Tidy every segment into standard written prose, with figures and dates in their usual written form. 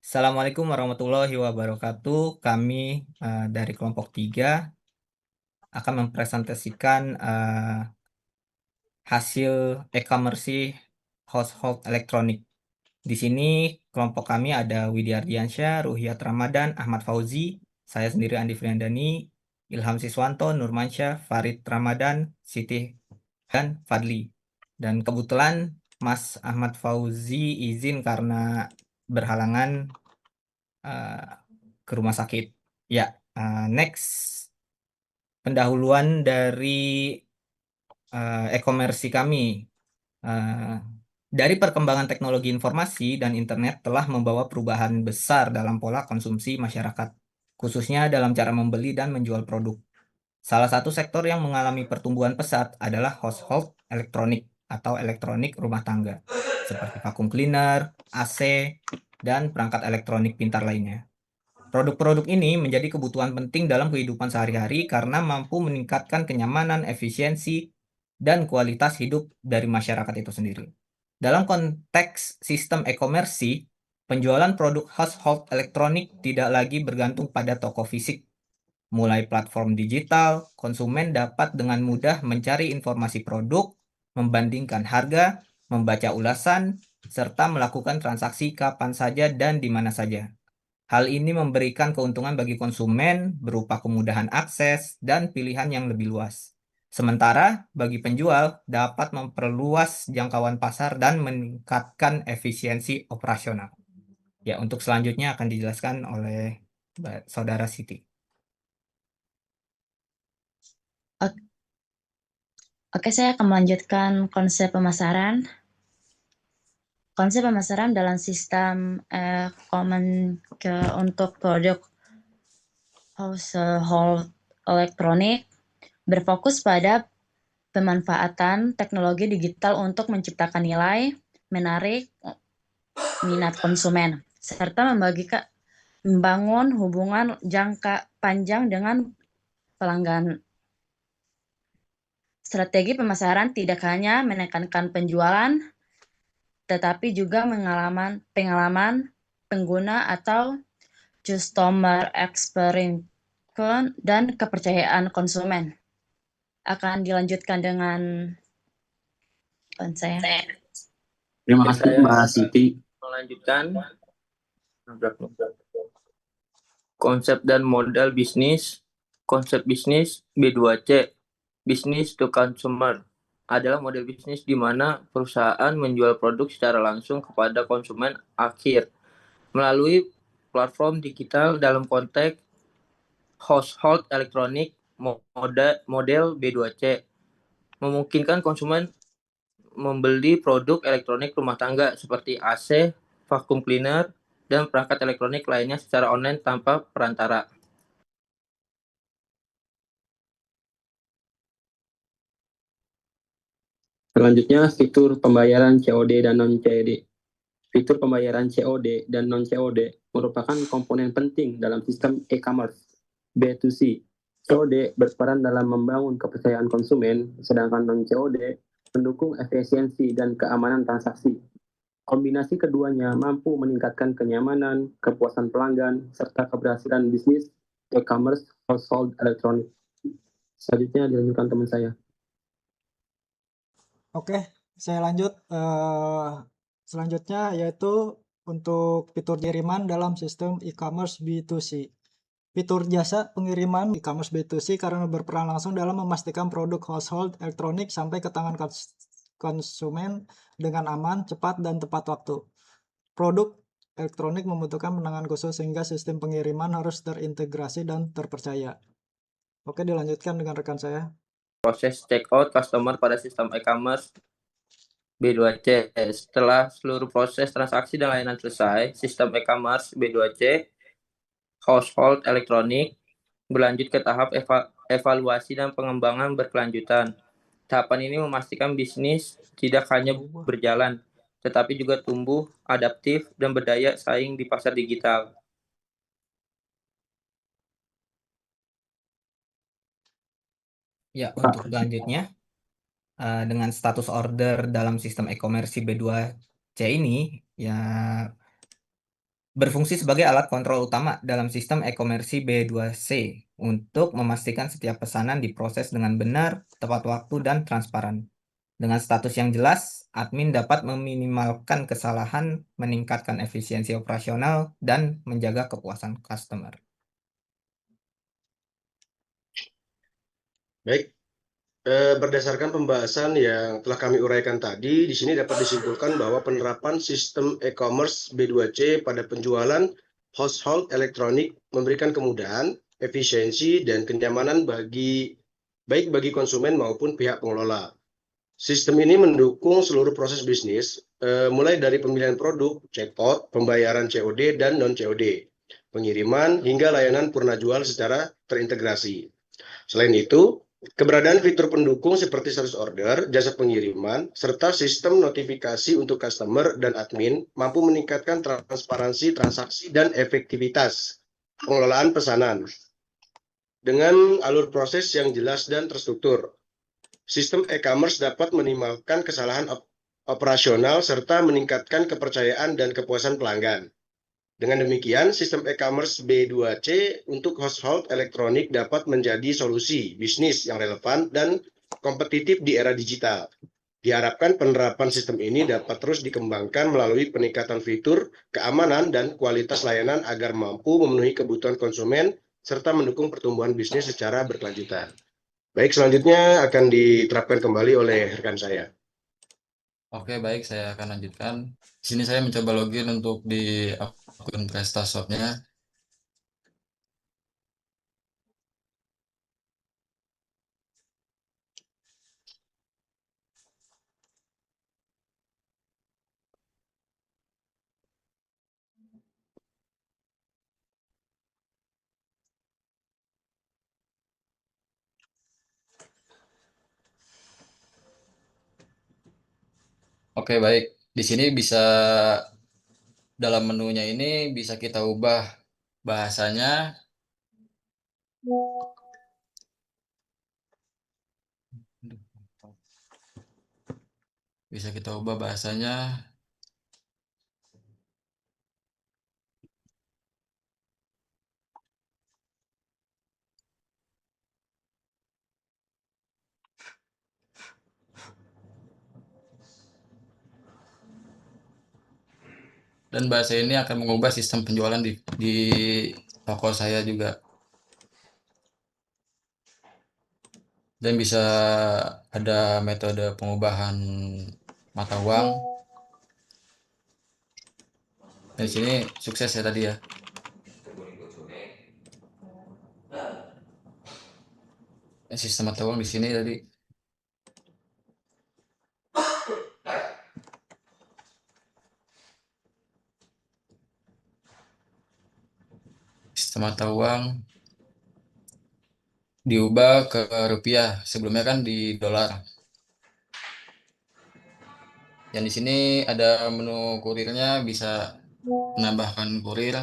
Assalamualaikum warahmatullahi wabarakatuh. Kami dari kelompok 3 akan mempresentasikan hasil e-commerce household elektronik. Di sini kelompok kami ada Widi Ardiansyah, Ruhiyat Ramadan, Ahmad Fauzi, saya sendiri Andi Friandani, Ilham Siswanto, Nurmansyah, Farid Ramadan, Siti dan Fadli. Dan kebetulan Mas Ahmad Fauzi izin karena berhalangan ke rumah sakit. Ya, next pendahuluan dari e-commerce kami. Uh, dari perkembangan teknologi informasi dan internet telah membawa perubahan besar dalam pola konsumsi masyarakat, khususnya dalam cara membeli dan menjual produk. Salah satu sektor yang mengalami pertumbuhan pesat adalah household elektronik atau elektronik rumah tangga, seperti vacuum cleaner, AC, dan perangkat elektronik pintar lainnya. Produk-produk ini menjadi kebutuhan penting dalam kehidupan sehari-hari karena mampu meningkatkan kenyamanan, efisiensi, dan kualitas hidup dari masyarakat itu sendiri. Dalam konteks sistem e-commerce, penjualan produk household elektronik tidak lagi bergantung pada toko fisik. Mulai platform digital, konsumen dapat dengan mudah mencari informasi produk, membandingkan harga, membaca ulasan, serta melakukan transaksi kapan saja dan di mana saja. Hal ini memberikan keuntungan bagi konsumen berupa kemudahan akses dan pilihan yang lebih luas. Sementara bagi penjual dapat memperluas jangkauan pasar dan meningkatkan efisiensi operasional. Ya, untuk selanjutnya akan dijelaskan oleh Saudara Siti. Oke, saya akan melanjutkan konsep pemasaran. Konsep pemasaran dalam sistem untuk produk household elektronik berfokus pada pemanfaatan teknologi digital untuk menciptakan nilai, menarik minat konsumen, serta membangun hubungan jangka panjang dengan pelanggan. Strategi pemasaran tidak hanya menekankan penjualan, tetapi juga pengalaman pengguna atau customer experience dan kepercayaan konsumen. Akan dilanjutkan dengan saya. Terima kasih Mbak Siti. Melanjutkan konsep dan modal bisnis. Konsep bisnis B2C, Business to Consumer, adalah model bisnis di mana perusahaan menjual produk secara langsung kepada konsumen akhir melalui platform digital dalam konteks household elektronik. Model B2C memungkinkan konsumen membeli produk elektronik rumah tangga seperti AC, vacuum cleaner, dan perangkat elektronik lainnya secara online tanpa perantara. Selanjutnya, fitur pembayaran COD dan non-COD. Fitur pembayaran COD dan non-COD merupakan komponen penting dalam sistem e-commerce B2C. COD berperan dalam membangun kepercayaan konsumen, sedangkan non-COD mendukung efisiensi dan keamanan transaksi. Kombinasi keduanya mampu meningkatkan kenyamanan, kepuasan pelanggan, serta keberhasilan bisnis e-commerce household elektronik. Selanjutnya dilanjutkan teman saya. Oke, saya lanjut. Selanjutnya yaitu untuk fitur kiriman dalam sistem e-commerce B2C. Fitur jasa pengiriman e-commerce B2C karena berperan langsung dalam memastikan produk household elektronik sampai ke tangan konsumen dengan aman, cepat, dan tepat waktu. Produk elektronik membutuhkan penanganan khusus sehingga sistem pengiriman harus terintegrasi dan terpercaya. Oke, dilanjutkan dengan rekan saya. Proses checkout customer pada sistem e-commerce B2C. Setelah seluruh proses transaksi dan layanan selesai, sistem e-commerce B2C household elektronik berlanjut ke tahap evaluasi dan pengembangan berkelanjutan. Tahapan ini memastikan bisnis tidak hanya berjalan, tetapi juga tumbuh, adaptif, dan berdaya saing di pasar digital. Ya, untuk selanjutnya, dengan status order dalam sistem e-commerce B2C ini, ya berfungsi sebagai alat kontrol utama dalam sistem e-komersi B2C untuk memastikan setiap pesanan diproses dengan benar, tepat waktu, dan transparan. Dengan status yang jelas, admin dapat meminimalkan kesalahan, meningkatkan efisiensi operasional, dan menjaga kepuasan customer. Baik, berdasarkan pembahasan yang telah kami uraikan tadi, di sini dapat disimpulkan bahwa penerapan sistem e-commerce B2C pada penjualan household elektronik memberikan kemudahan, efisiensi, dan kenyamanan baik bagi konsumen maupun pihak pengelola. Sistem ini mendukung seluruh proses bisnis, mulai dari pemilihan produk, checkout, pembayaran COD dan non-COD, pengiriman, hingga layanan purna jual secara terintegrasi. Selain itu, keberadaan fitur pendukung seperti service order, jasa pengiriman, serta sistem notifikasi untuk customer dan admin mampu meningkatkan transparansi transaksi dan efektivitas pengelolaan pesanan dengan alur proses yang jelas dan terstruktur. Sistem e-commerce dapat meminimalkan kesalahan operasional serta meningkatkan kepercayaan dan kepuasan pelanggan. Dengan demikian, sistem e-commerce B2C untuk household elektronik dapat menjadi solusi bisnis yang relevan dan kompetitif di era digital. Diharapkan penerapan sistem ini dapat terus dikembangkan melalui peningkatan fitur, keamanan, dan kualitas layanan agar mampu memenuhi kebutuhan konsumen serta mendukung pertumbuhan bisnis secara berkelanjutan. Baik, selanjutnya akan diterapkan kembali oleh rekan saya. Oke, baik, saya akan lanjutkan. Di sini saya mencoba login untuk di akun PrestaShop-nya. Oke, baik. Di sini bisa dalam menunya ini bisa kita ubah bahasanya. Bisa kita ubah bahasanya. Dan bahasa ini akan mengubah sistem penjualan di toko saya juga. Dan bisa ada metode pengubahan mata uang. Dan di sini sukses ya tadi ya. Sistem mata uang di sini tadi. Sistem mata uang diubah ke rupiah. Sebelumnya kan di dolar. Dan di sini ada menu kurirnya, bisa menambahkan kurir.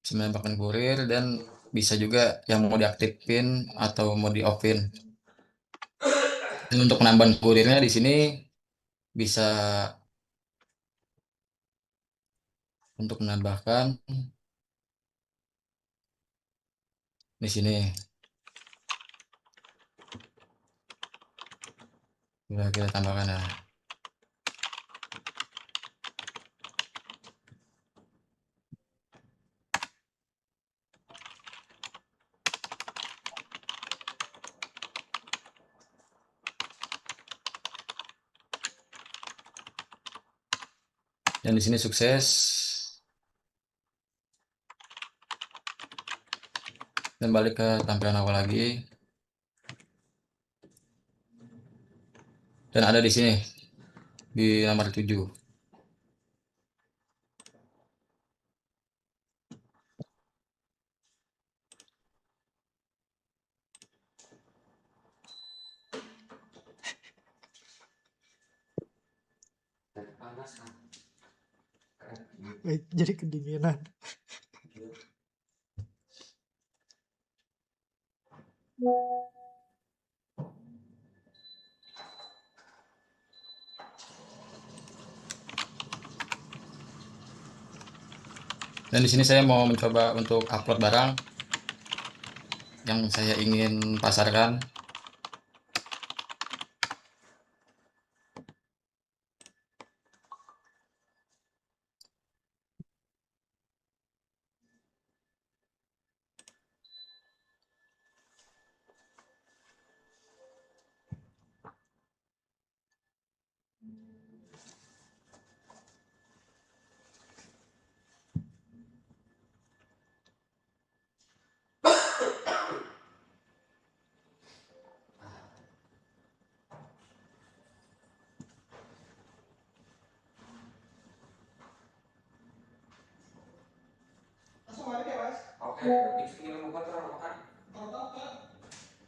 Bisa menambahkan kurir dan bisa juga yang mau diaktifin atau mau di offin. Dan untuk penambahan kurirnya di sini bisa untuk menambahkan di sini. Kita tambahkan ya. Dan di sini sukses. Dan balik ke tampilan awal lagi. Dan ada di sini di nomor 7. Baik, jadi kedinginan. Dan di sini saya mau mencoba untuk upload barang yang saya ingin pasarkan.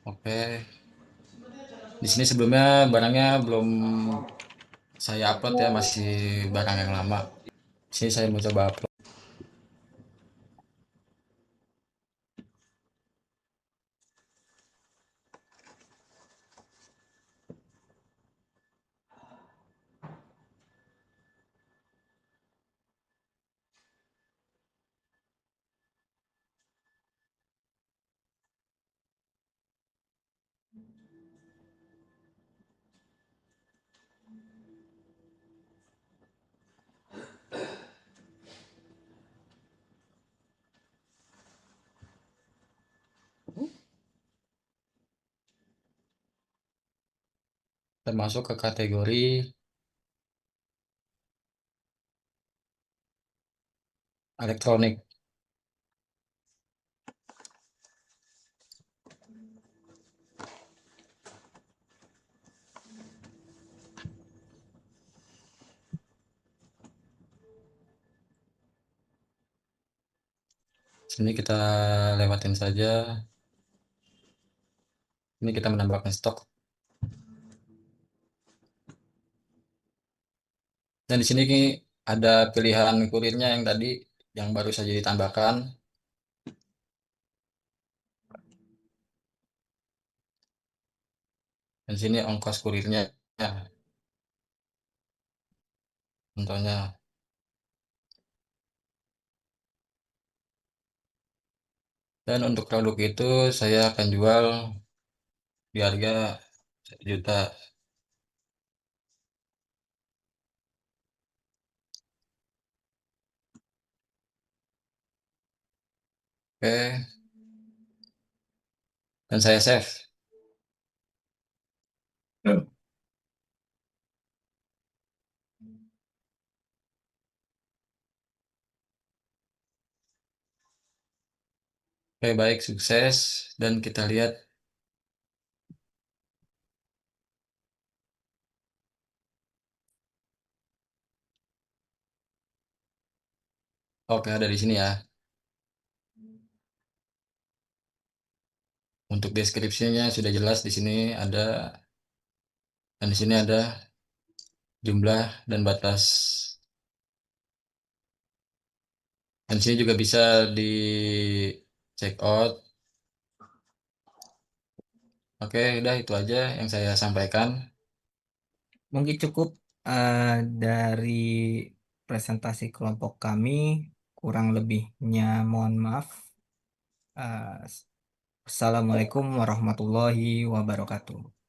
Oke, di sini sebelumnya barangnya belum saya upload ya, masih barang yang lama. Di sini saya mau coba upload. Termasuk ke kategori elektronik. Sini kita lewatin saja. Ini kita menambahkan stok. Dan di sini ada pilihan kurirnya yang tadi yang baru saja ditambahkan. Dan sini ongkos kurirnya, ya, contohnya. Dan untuk produk itu saya akan jual di harga 1 juta. Oke, dan saya save. Oke, baik, sukses. Dan kita lihat. Oke, ada di sini ya. Untuk deskripsinya sudah jelas di sini ada, dan di sini ada jumlah dan batas. Dan di sini juga bisa di check out. Oke, udah itu aja yang saya sampaikan. Mungkin cukup dari presentasi kelompok kami. Kurang lebihnya mohon maaf. Eh, Assalamualaikum warahmatullahi wabarakatuh.